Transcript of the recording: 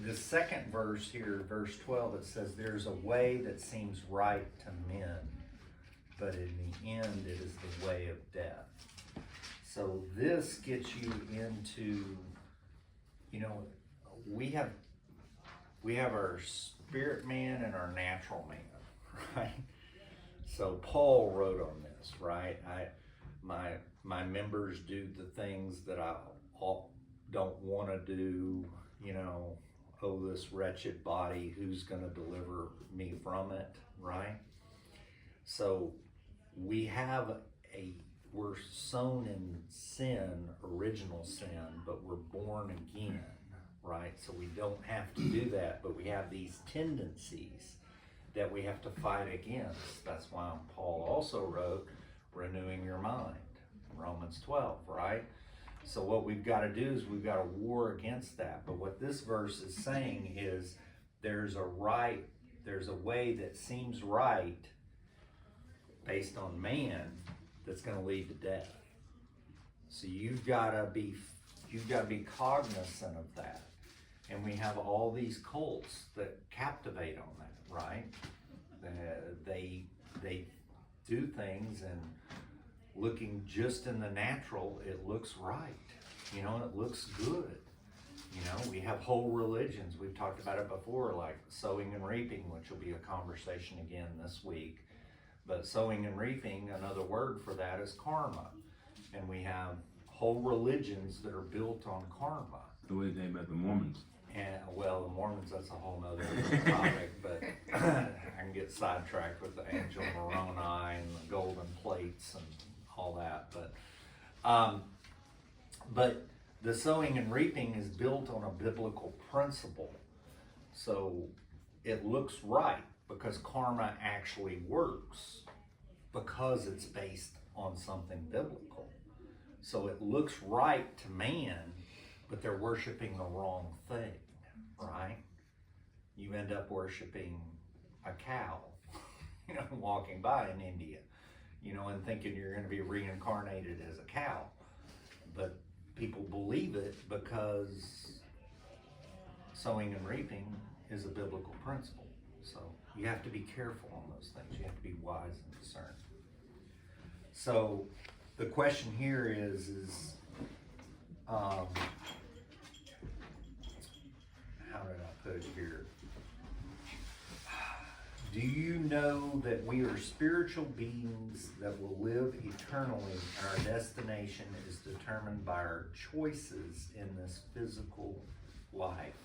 the second verse here, verse 12, it says, there's a way that seems right to men, but in the end it is the way of death. So this gets you into, we have our spirit man and our natural man, right? So Paul wrote on this, right? My members do the things that I don't want to do, oh, this wretched body, who's going to deliver me from it, right? So we're sown in sin, original sin, but we're born again, right? So we don't have to do that, but we have these tendencies that we have to fight against. That's why Paul also wrote, renewing your mind, Romans 12, right? So what we've got to do is we've got to war against that. But what this verse is saying is there's a way that seems right based on man that's going to lead to death. So you've got to be cognizant of that. And we have all these cults that captivate on that, right? They do things, and looking just in the natural, it looks right, and it looks good. We have whole religions. We've talked about it before, like sowing and reaping, which will be a conversation again this week. But sowing and reaping, another word for that is karma. And we have whole religions that are built on karma. The way they about the Mormons. And well, the Mormons, that's a whole nother topic, but I can get sidetracked with the angel Moroni and the golden plates and all that. But the sowing and reaping is built on a biblical principle. So it looks right because karma actually works because it's based on something biblical. So it looks right to man, but they're worshiping the wrong thing, right? You end up worshiping a cow, walking by in India, and thinking you're going to be reincarnated as a cow. But people believe it because sowing and reaping is a biblical principle. So you have to be careful on those things. You have to be wise and discerning. So the question here is how did I put it here? Do you know that we are spiritual beings that will live eternally, and our destination is determined by our choices in this physical life?